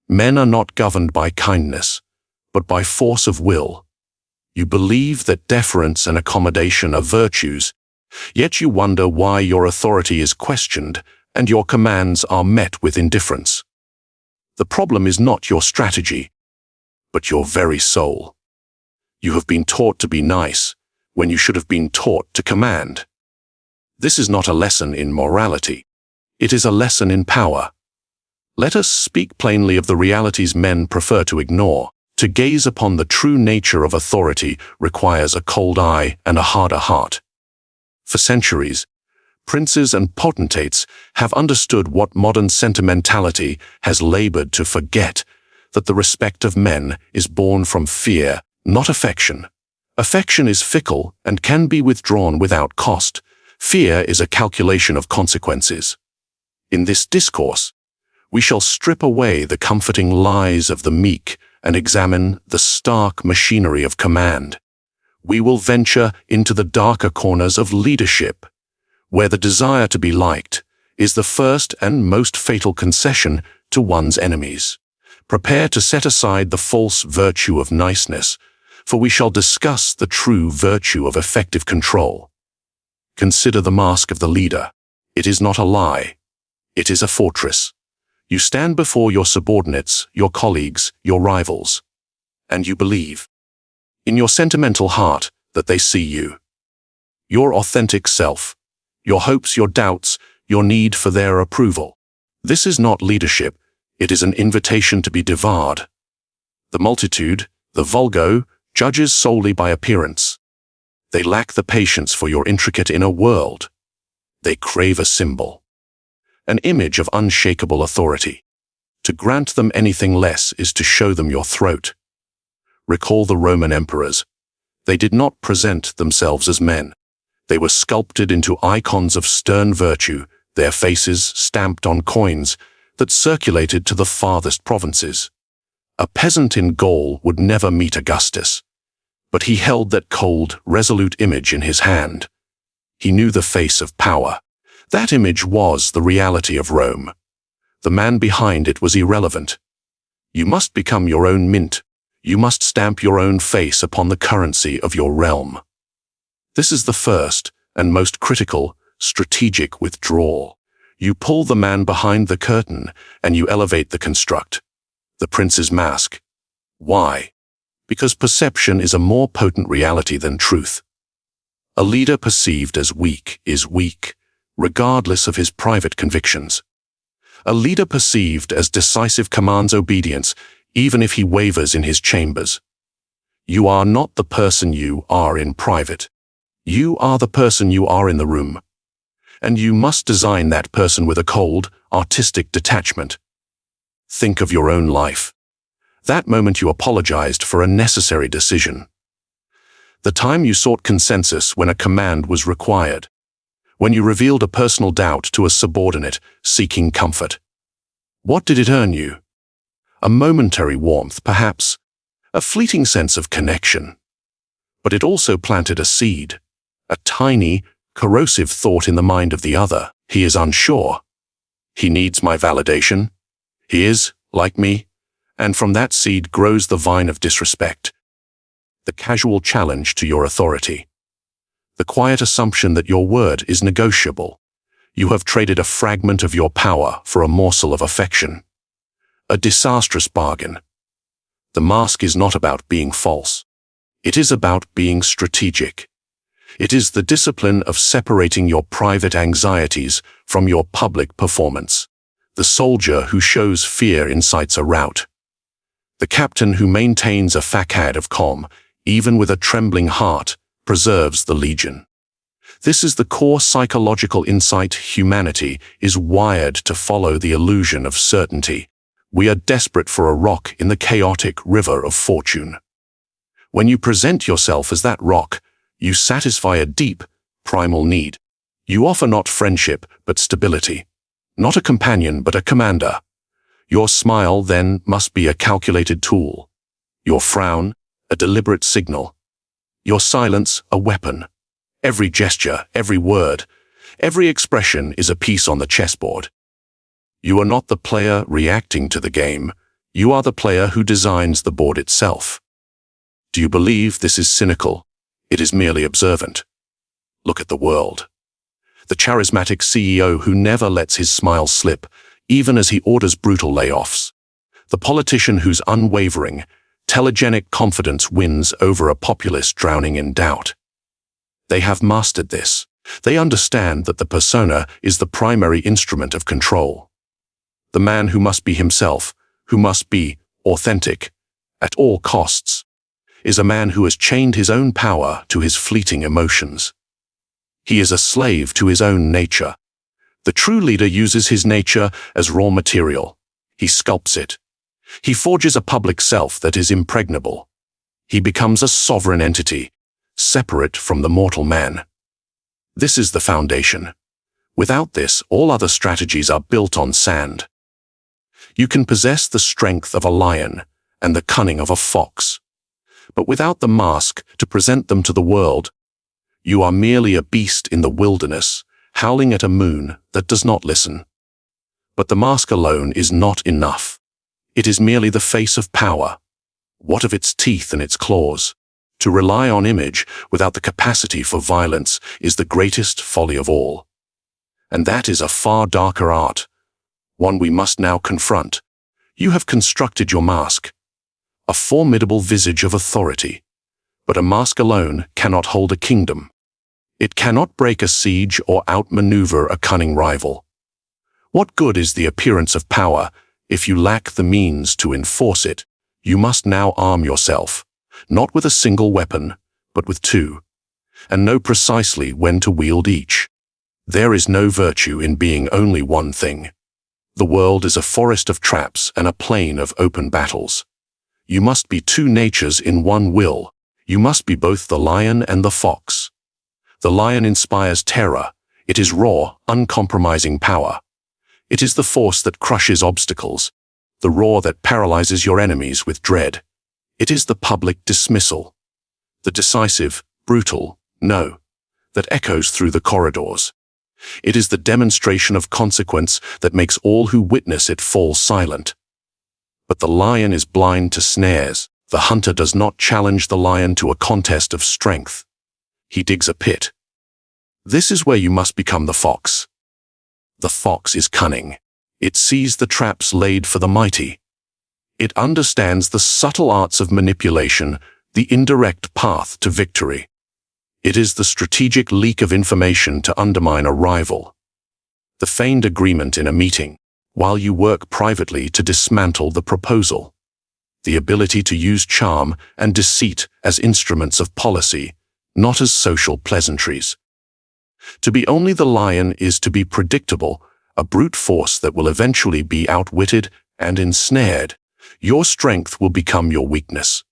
Men are not governed by kindness, but by force of will. You believe that deference and accommodation are virtues, yet you wonder why your authority is questioned and your commands are met with indifference. The problem is not your strategy, but your very soul. You have been taught to be nice when you should have been taught to command. This is not a lesson in morality. It is a lesson in power. Let us speak plainly of the realities men prefer to ignore. To gaze upon the true nature of authority requires a cold eye and a harder heart. For centuries, princes and potentates have understood what modern sentimentality has labored to forget, that the respect of men is born from fear, not affection. Affection is fickle and can be withdrawn without cost. Fear is a calculation of consequences. In this discourse, we shall strip away the comforting lies of the meek and examine the stark machinery of command. We will venture into the darker corners of leadership, where the desire to be liked is the first and most fatal concession to one's enemies. Prepare to set aside the false virtue of niceness, for we shall discuss the true virtue of effective control. Consider the mask of the leader. It is not a lie. It is a fortress. You stand before your subordinates, your colleagues, your rivals, and you believe, in your sentimental heart, that they see you. Your authentic self, your hopes, your doubts, your need for their approval. This is not leadership, it is an invitation to be devoured. The multitude, the vulgo, judges solely by appearance. They lack the patience for your intricate inner world. They crave a symbol, an image of unshakable authority. To grant them anything less is to show them your throat. Recall the Roman emperors. They did not present themselves as men. They were sculpted into icons of stern virtue, their faces stamped on coins that circulated to the farthest provinces. A peasant in Gaul would never meet Augustus, but he held that cold, resolute image in his hand. He knew the face of power. That image was the reality of Rome. The man behind it was irrelevant. You must become your own mint. You must stamp your own face upon the currency of your realm. This is the first and most critical, strategic withdrawal. You pull the man behind the curtain and you elevate the construct, the prince's mask. Why? Because perception is a more potent reality than truth. A leader perceived as weak is weak, regardless of his private convictions. A leader perceived as decisive commands obedience, even if he wavers in his chambers. You are not the person you are in private. You are the person you are in the room. And you must design that person with a cold, artistic detachment. Think of your own life. That moment you apologized for a necessary decision. The time you sought consensus when a command was required. When you revealed a personal doubt to a subordinate seeking comfort. What did it earn you? A momentary warmth, perhaps, a fleeting sense of connection. But it also planted a seed, a tiny, corrosive thought in the mind of the other. He is unsure. He needs my validation. He is, like me, and from that seed grows the vine of disrespect. The casual challenge to your authority. The quiet assumption that your word is negotiable. You have traded a fragment of your power for a morsel of affection. A disastrous bargain. The mask is not about being false. It is about being strategic. It is the discipline of separating your private anxieties from your public performance. The soldier who shows fear incites a rout. The captain who maintains a facade of calm, even with a trembling heart, preserves the legion. This is the core psychological insight. Humanity is wired to follow the illusion of certainty. We are desperate for a rock in the chaotic river of fortune. When you present yourself as that rock, you satisfy a deep, primal need. You offer not friendship, but stability. Not a companion, but a commander. Your smile, then, must be a calculated tool. Your frown, a deliberate signal. Your silence, a weapon. Every gesture, every word, every expression is a piece on the chessboard. You are not the player reacting to the game. You are the player who designs the board itself. Do you believe this is cynical? It is merely observant. Look at the world. The charismatic CEO who never lets his smile slip, even as he orders brutal layoffs. The politician whose unwavering, telegenic confidence wins over a populace drowning in doubt. They have mastered this. They understand that the persona is the primary instrument of control. The man who must be himself, who must be authentic, at all costs, is a man who has chained his own power to his fleeting emotions. He is a slave to his own nature. The true leader uses his nature as raw material. He sculpts it. He forges a public self that is impregnable. He becomes a sovereign entity, separate from the mortal man. This is the foundation. Without this, all other strategies are built on sand. You can possess the strength of a lion and the cunning of a fox, but without the mask to present them to the world, you are merely a beast in the wilderness, howling at a moon that does not listen. But the mask alone is not enough. It is merely the face of power. What of its teeth and its claws? To rely on image without the capacity for violence is the greatest folly of all. And that is a far darker art, one we must now confront. You have constructed your mask, a formidable visage of authority. But a mask alone cannot hold a kingdom. It cannot break a siege or outmaneuver a cunning rival. What good is the appearance of power if you lack the means to enforce it? You must now arm yourself, not with a single weapon, but with two, and know precisely when to wield each. There is no virtue in being only one thing. The world is a forest of traps and a plain of open battles. You must be two natures in one will. You must be both the lion and the fox. The lion inspires terror. It is raw, uncompromising power. It is the force that crushes obstacles, the roar that paralyzes your enemies with dread. It is the public dismissal, the decisive, brutal no that echoes through the corridors. It is the demonstration of consequence that makes all who witness it fall silent. But the lion is blind to snares. The hunter does not challenge the lion to a contest of strength. He digs a pit. This is where you must become the fox. The fox is cunning. It sees the traps laid for the mighty. It understands the subtle arts of manipulation, the indirect path to victory. It is the strategic leak of information to undermine a rival. The feigned agreement in a meeting, while you work privately to dismantle the proposal. The ability to use charm and deceit as instruments of policy, not as social pleasantries. To be only the lion is to be predictable, a brute force that will eventually be outwitted and ensnared. Your strength will become your weakness.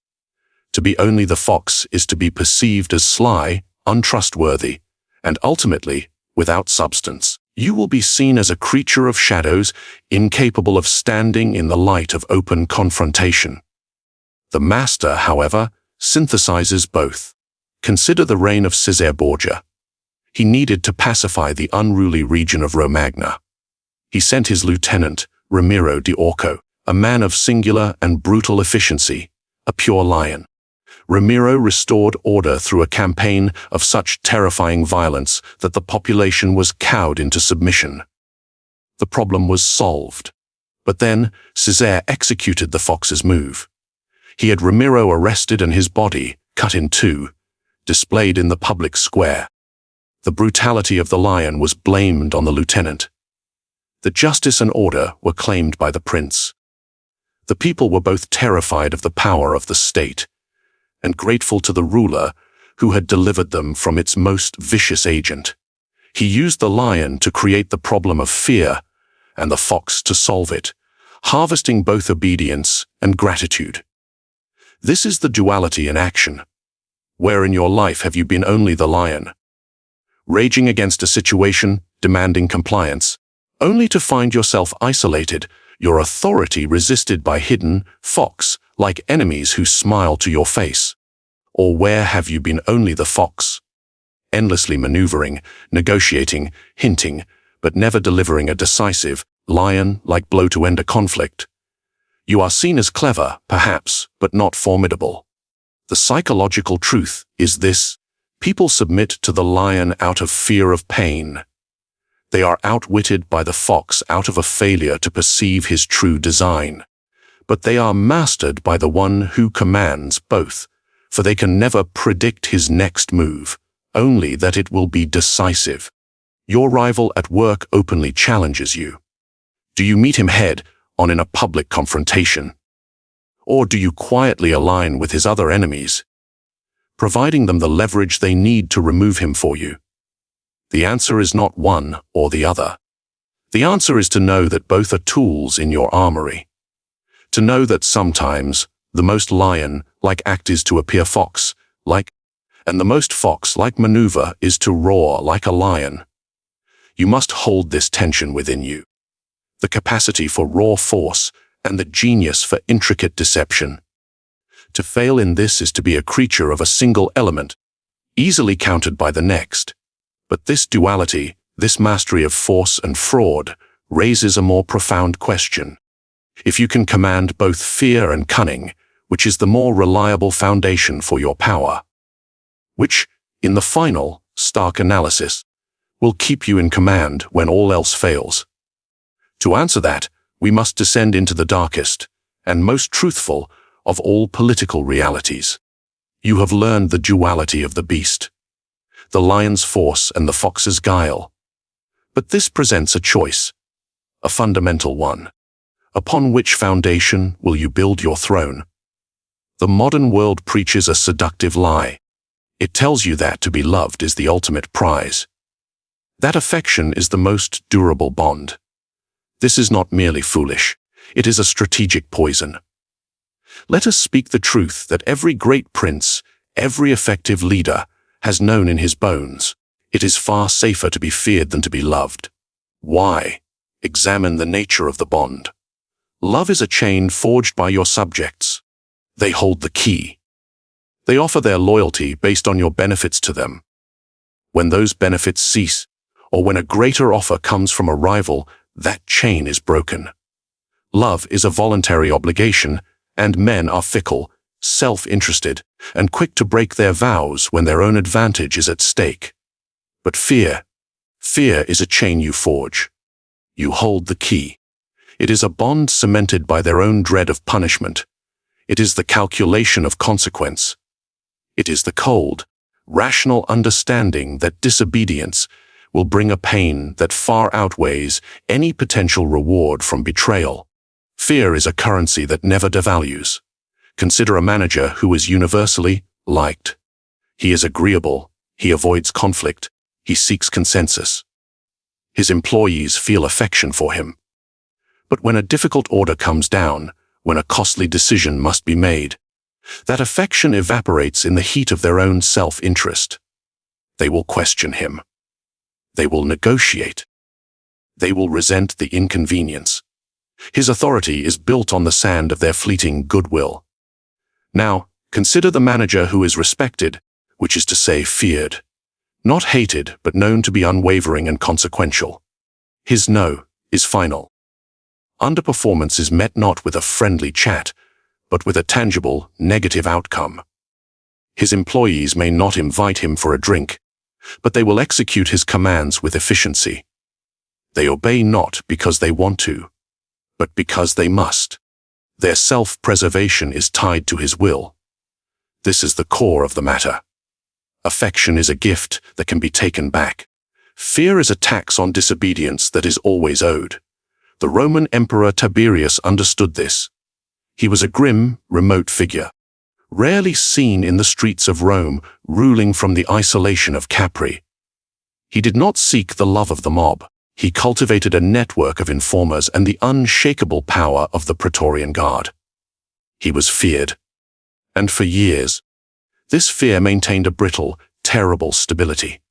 To be only the fox is to be perceived as sly, untrustworthy, and ultimately, without substance. You will be seen as a creature of shadows, incapable of standing in the light of open confrontation. The master, however, synthesizes both. Consider the reign of César Borgia. He needed to pacify the unruly region of Romagna. He sent his lieutenant, Ramiro de Orco, a man of singular and brutal efficiency, a pure lion. Ramiro restored order through a campaign of such terrifying violence that the population was cowed into submission. The problem was solved. But then, César executed the fox's move. He had Ramiro arrested and his body, cut in two, displayed in the public square. The brutality of the lion was blamed on the lieutenant. The justice and order were claimed by the prince. The people were both terrified of the power of the state and grateful to the ruler who had delivered them from its most vicious agent. He used the lion to create the problem of fear and the fox to solve it, harvesting both obedience and gratitude. This is the duality in action. Where in your life have you been only the lion, raging against a situation, demanding compliance, only to find yourself isolated, your authority resisted by hidden, fox-like enemies who smile to your face? Or where have you been only the fox, endlessly maneuvering, negotiating, hinting, but never delivering a decisive, lion-like blow to end a conflict? You are seen as clever, perhaps, but not formidable. The psychological truth is this: people submit to the lion out of fear of pain. They are outwitted by the fox out of a failure to perceive his true design. But they are mastered by the one who commands both, for they can never predict his next move, only that it will be decisive. Your rival at work openly challenges you. Do you meet him head-on in a public confrontation? Or do you quietly align with his other enemies, providing them the leverage they need to remove him for you? The answer is not one or the other. The answer is to know that both are tools in your armory. To know that sometimes the most lion-like act is to appear fox-like, and the most fox-like maneuver is to roar like a lion. You must hold this tension within you. The capacity for raw force and the genius for intricate deception. To fail in this is to be a creature of a single element, easily countered by the next. But this duality, this mastery of force and fraud, raises a more profound question. If you can command both fear and cunning, which is the more reliable foundation for your power? Which, in the final, stark analysis, will keep you in command when all else fails? To answer that, we must descend into the darkest and most truthful of all political realities. You have learned the duality of the beast, the lion's force and the fox's guile. But this presents a choice, a fundamental one. Upon which foundation will you build your throne? The modern world preaches a seductive lie. It tells you that to be loved is the ultimate prize. That affection is the most durable bond. This is not merely foolish. It is a strategic poison. Let us speak the truth that every great prince, every effective leader, has known in his bones. It is far safer to be feared than to be loved. Why? Examine the nature of the bond. Love is a chain forged by your subjects. They hold the key. They offer their loyalty based on your benefits to them. When those benefits cease, or when a greater offer comes from a rival, that chain is broken. Love is a voluntary obligation, and men are fickle, self-interested, and quick to break their vows when their own advantage is at stake. But fear is a chain you forge. You hold the key. It is a bond cemented by their own dread of punishment. It is the calculation of consequence. It is the cold, rational understanding that disobedience will bring a pain that far outweighs any potential reward from betrayal. Fear is a currency that never devalues. Consider a manager who is universally liked. He is agreeable, he avoids conflict, he seeks consensus. His employees feel affection for him. But when a difficult order comes down, when a costly decision must be made, that affection evaporates in the heat of their own self-interest. They will question him. They will negotiate. They will resent the inconvenience. His authority is built on the sand of their fleeting goodwill. Now, consider the manager who is respected, which is to say feared. Not hated, but known to be unwavering and consequential. His no is final. Underperformance is met not with a friendly chat, but with a tangible, negative outcome. His employees may not invite him for a drink, but they will execute his commands with efficiency. They obey not because they want to, but because they must. Their self-preservation is tied to his will. This is the core of the matter. Affection is a gift that can be taken back. Fear is a tax on disobedience that is always owed. The Roman Emperor Tiberius understood this. He was a grim, remote figure, rarely seen in the streets of Rome, ruling from the isolation of Capri. He did not seek the love of the mob. He cultivated a network of informers and the unshakable power of the Praetorian Guard. He was feared. And for years, this fear maintained a brittle, terrible stability.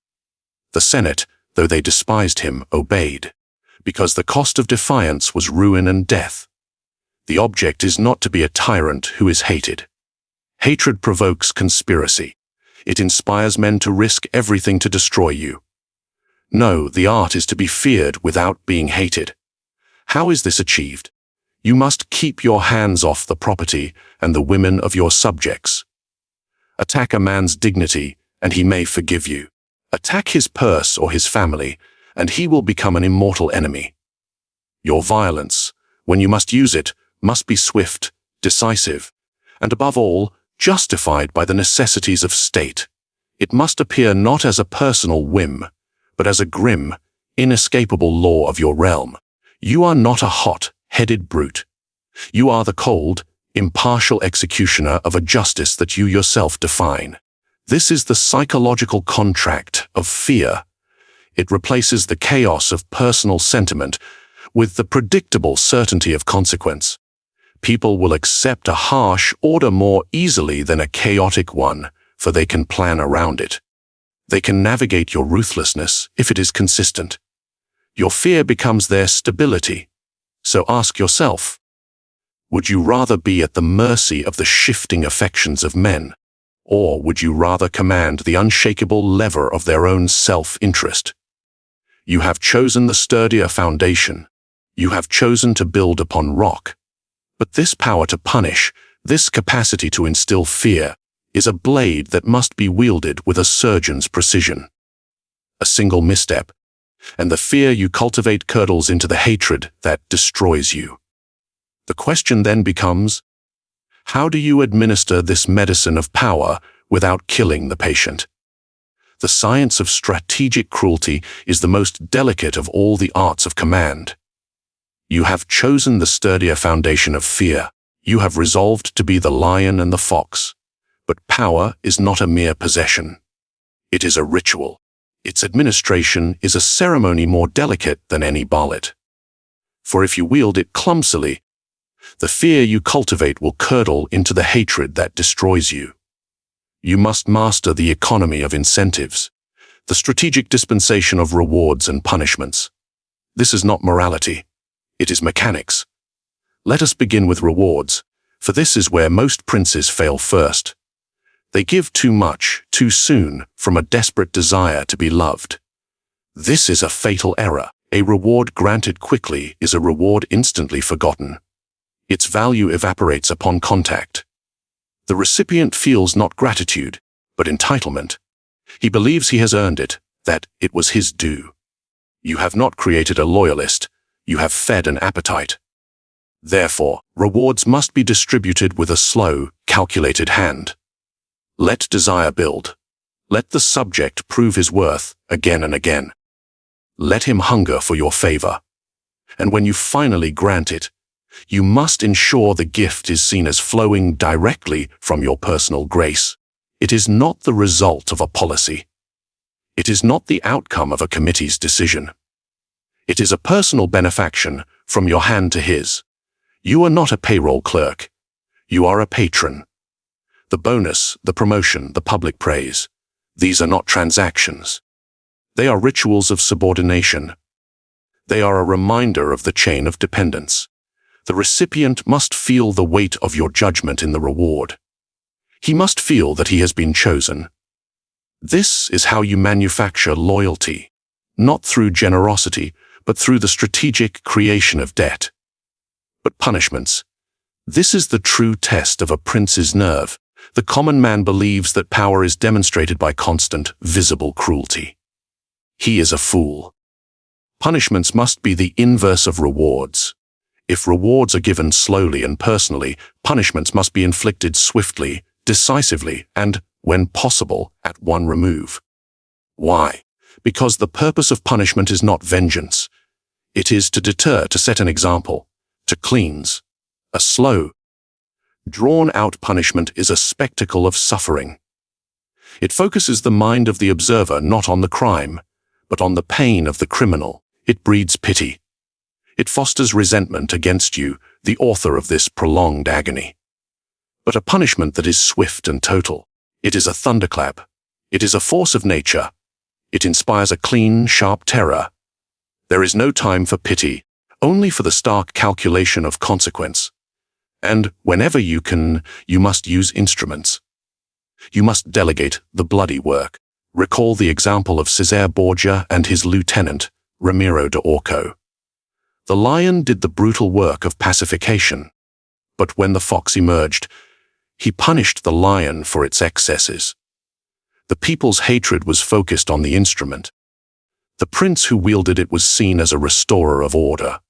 The Senate, though they despised him, obeyed, because the cost of defiance was ruin and death. The object is not to be a tyrant who is hated. Hatred provokes conspiracy. It inspires men to risk everything to destroy you. No, the art is to be feared without being hated. How is this achieved? You must keep your hands off the property and the women of your subjects. Attack a man's dignity, and he may forgive you. Attack his purse or his family, and he will become an immortal enemy. Your violence, when you must use it, must be swift, decisive, and above all, justified by the necessities of state. It must appear not as a personal whim, but as a grim, inescapable law of your realm. You are not a hot-headed brute. You are the cold, impartial executioner of a justice that you yourself define. This is the psychological contract of fear. It replaces the chaos of personal sentiment with the predictable certainty of consequence. People will accept a harsh order more easily than a chaotic one, for they can plan around it. They can navigate your ruthlessness if it is consistent. Your fear becomes their stability. So ask yourself, would you rather be at the mercy of the shifting affections of men, or would you rather command the unshakable lever of their own self-interest? You have chosen the sturdier foundation. You have chosen to build upon rock. But this power to punish, this capacity to instill fear, is a blade that must be wielded with a surgeon's precision. A single misstep, and the fear you cultivate curdles into the hatred that destroys you. The question then becomes, how do you administer this medicine of power without killing the patient? The science of strategic cruelty is the most delicate of all the arts of command. You have chosen the sturdier foundation of fear. You have resolved to be the lion and the fox. But power is not a mere possession. It is a ritual. Its administration is a ceremony more delicate than any ballet. For if you wield it clumsily, the fear you cultivate will curdle into the hatred that destroys you. You must master the economy of incentives, the strategic dispensation of rewards and punishments. This is not morality. It is mechanics. Let us begin with rewards, for this is where most princes fail first. They give too much, too soon, from a desperate desire to be loved. This is a fatal error. A reward granted quickly is a reward instantly forgotten. Its value evaporates upon contact. The recipient feels not gratitude, but entitlement. He believes he has earned it, that it was his due. You have not created a loyalist. You have fed an appetite. Therefore, rewards must be distributed with a slow, calculated hand. Let desire build. Let the subject prove his worth again and again. Let him hunger for your favor. And when you finally grant it, you must ensure the gift is seen as flowing directly from your personal grace. It is not the result of a policy. It is not the outcome of a committee's decision. It is a personal benefaction from your hand to his. You are not a payroll clerk. You are a patron. The bonus, the promotion, the public praise, these are not transactions. They are rituals of subordination. They are a reminder of the chain of dependence. The recipient must feel the weight of your judgment in the reward. He must feel that he has been chosen. This is how you manufacture loyalty, not through generosity, but through the strategic creation of debt. But punishments. This is the true test of a prince's nerve. The common man believes that power is demonstrated by constant, visible cruelty. He is a fool. Punishments must be the inverse of rewards. If rewards are given slowly and personally, punishments must be inflicted swiftly, decisively, and, when possible, at one remove. Why? Because the purpose of punishment is not vengeance. It is to deter, to set an example, to cleanse. A slow, drawn-out punishment is a spectacle of suffering. It focuses the mind of the observer not on the crime, but on the pain of the criminal. It breeds pity. It fosters resentment against you, the author of this prolonged agony. But a punishment that is swift and total, it is a thunderclap. It is a force of nature. It inspires a clean, sharp terror. There is no time for pity, only for the stark calculation of consequence. And whenever you can, you must use instruments. You must delegate the bloody work. Recall the example of Cesare Borgia and his lieutenant, Ramiro de Orco. The lion did the brutal work of pacification. But when the fox emerged, he punished the lion for its excesses. The people's hatred was focused on the instrument. The prince who wielded it was seen as a restorer of order.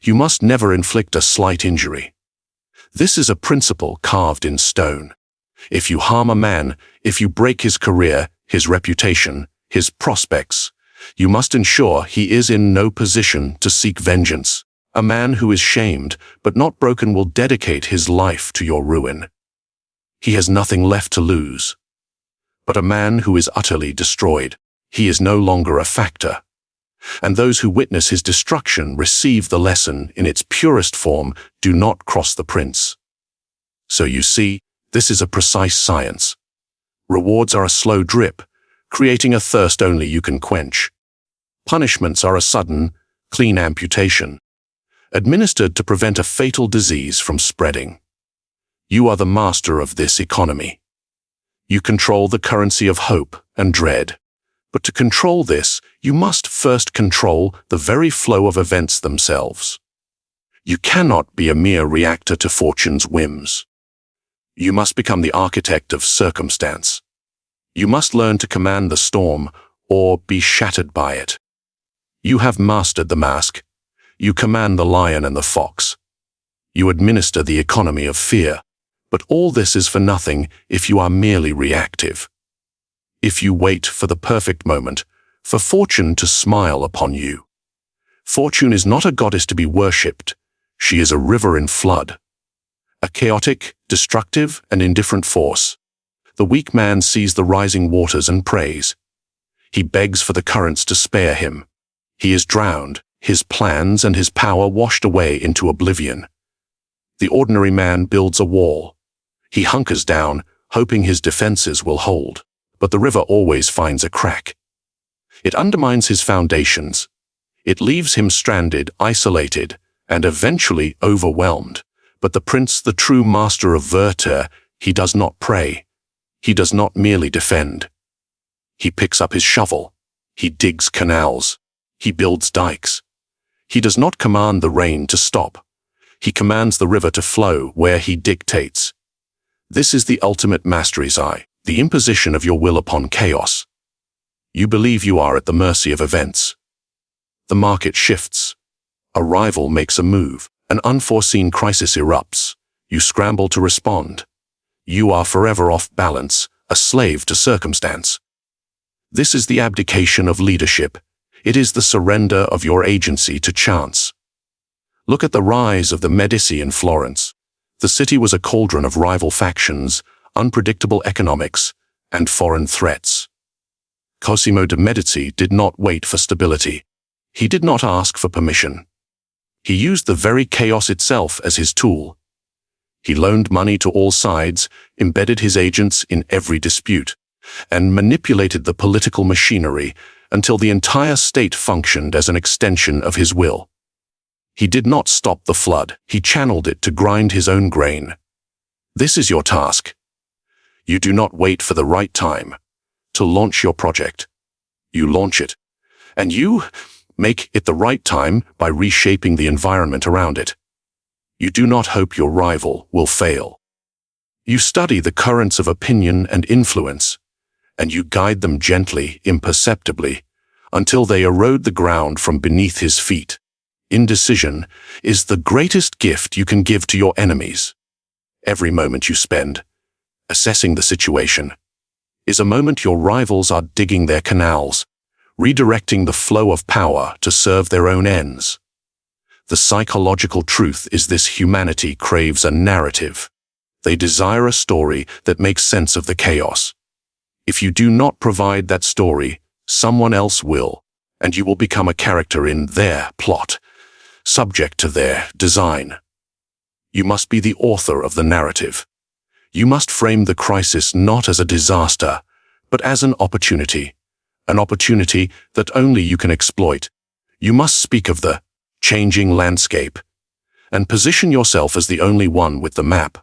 You must never inflict a slight injury. This is a principle carved in stone. If you harm a man, if you break his career, his reputation, his prospects, you must ensure he is in no position to seek vengeance. A man who is shamed but not broken will dedicate his life to your ruin. He has nothing left to lose. But a man who is utterly destroyed, he is no longer a factor. And those who witness his destruction receive the lesson in its purest form: do not cross the prince. So you see, this is a precise science. Rewards are a slow drip, creating a thirst only you can quench. Punishments are a sudden, clean amputation, administered to prevent a fatal disease from spreading. You are the master of this economy. You control the currency of hope and dread. But to control this, you must first control the very flow of events themselves. You cannot be a mere reactor to fortune's whims. You must become the architect of circumstance. You must learn to command the storm or be shattered by it. You have mastered the mask. You command the lion and the fox. You administer the economy of fear. But all this is for nothing if you are merely reactive. If you wait for the perfect moment, for fortune to smile upon you. Fortune is not a goddess to be worshipped. She is a river in flood. A chaotic, destructive, and indifferent force. The weak man sees the rising waters and prays. He begs for the currents to spare him. He is drowned, his plans and his power washed away into oblivion. The ordinary man builds a wall. He hunkers down, hoping his defenses will hold. But the river always finds a crack. It undermines his foundations. It leaves him stranded, isolated, and eventually overwhelmed. But the prince, the true master of Fortuna, he does not pray. He does not merely defend. He picks up his shovel. He digs canals. He builds dikes. He does not command the rain to stop. He commands the river to flow where he dictates. This is the ultimate mastery's eye, the imposition of your will upon chaos. You believe you are at the mercy of events. The market shifts. A rival makes a move. An unforeseen crisis erupts. You scramble to respond. You are forever off balance, a slave to circumstance. This is the abdication of leadership. It is the surrender of your agency to chance. Look at the rise of the Medici in Florence. The city was a cauldron of rival factions, unpredictable economics, and foreign threats. Cosimo de' Medici did not wait for stability. He did not ask for permission. He used the very chaos itself as his tool. He loaned money to all sides, embedded his agents in every dispute, and manipulated the political machinery until the entire state functioned as an extension of his will. He did not stop the flood. He channeled it to grind his own grain. This is your task. You do not wait for the right time to launch your project. You launch it, and you make it the right time by reshaping the environment around it. You do not hope your rival will fail. You study the currents of opinion and influence, and you guide them gently, imperceptibly, until they erode the ground from beneath his feet. Indecision is the greatest gift you can give to your enemies. Every moment you spend assessing the situation is a moment your rivals are digging their canals, redirecting the flow of power to serve their own ends. The psychological truth is this: humanity craves a narrative. They desire a story that makes sense of the chaos. If you do not provide that story, someone else will, and you will become a character in their plot, subject to their design. You must be the author of the narrative. You must frame the crisis not as a disaster, but as an opportunity that only you can exploit. You must speak of the changing landscape and position yourself as the only one with the map.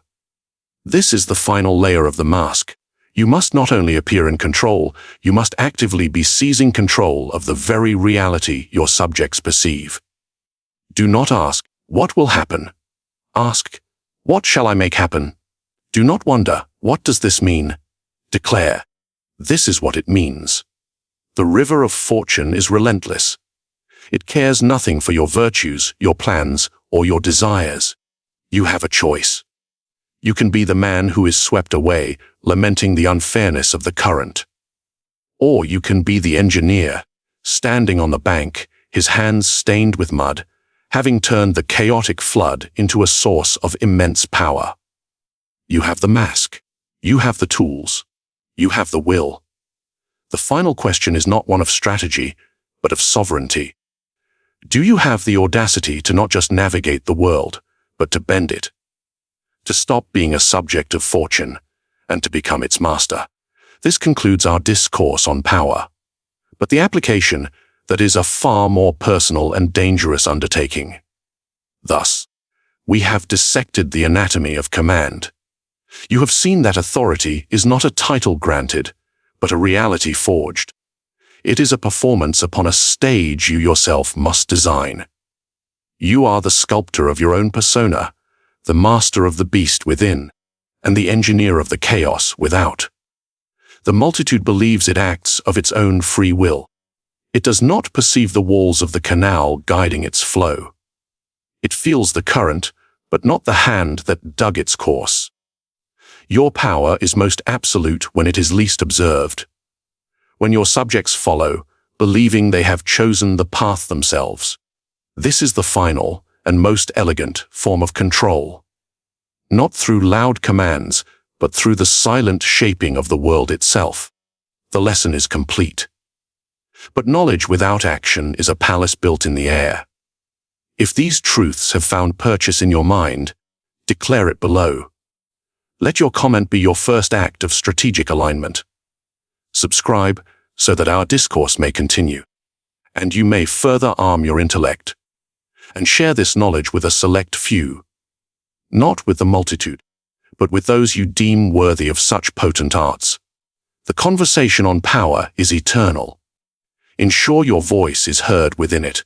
This is the final layer of the mask. You must not only appear in control, you must actively be seizing control of the very reality your subjects perceive. Do not ask, what will happen? Ask, what shall I make happen? Do not wonder, what does this mean? Declare, this is what it means. The river of fortune is relentless. It cares nothing for your virtues, your plans, or your desires. You have a choice. You can be the man who is swept away, lamenting the unfairness of the current. Or you can be the engineer, standing on the bank, his hands stained with mud, having turned the chaotic flood into a source of immense power. You have the mask. You have the tools. You have the will. The final question is not one of strategy, but of sovereignty. Do you have the audacity to not just navigate the world, but to bend it? To stop being a subject of fortune, and to become its master? This concludes our discourse on power. But the application, that is a far more personal and dangerous undertaking. Thus, we have dissected the anatomy of command. You have seen that authority is not a title granted, but a reality forged. It is a performance upon a stage you yourself must design. You are the sculptor of your own persona, the master of the beast within, and the engineer of the chaos without. The multitude believes it acts of its own free will. It does not perceive the walls of the canal guiding its flow. It feels the current, but not the hand that dug its course. Your power is most absolute when it is least observed. When your subjects follow, believing they have chosen the path themselves. This is the final and most elegant form of control. Not through loud commands, but through the silent shaping of the world itself. The lesson is complete. But knowledge without action is a palace built in the air. If these truths have found purchase in your mind, declare it below. Let your comment be your first act of strategic alignment. Subscribe so that our discourse may continue, and you may further arm your intellect, and share this knowledge with a select few, not with the multitude, but with those you deem worthy of such potent arts. The conversation on power is eternal. Ensure your voice is heard within it.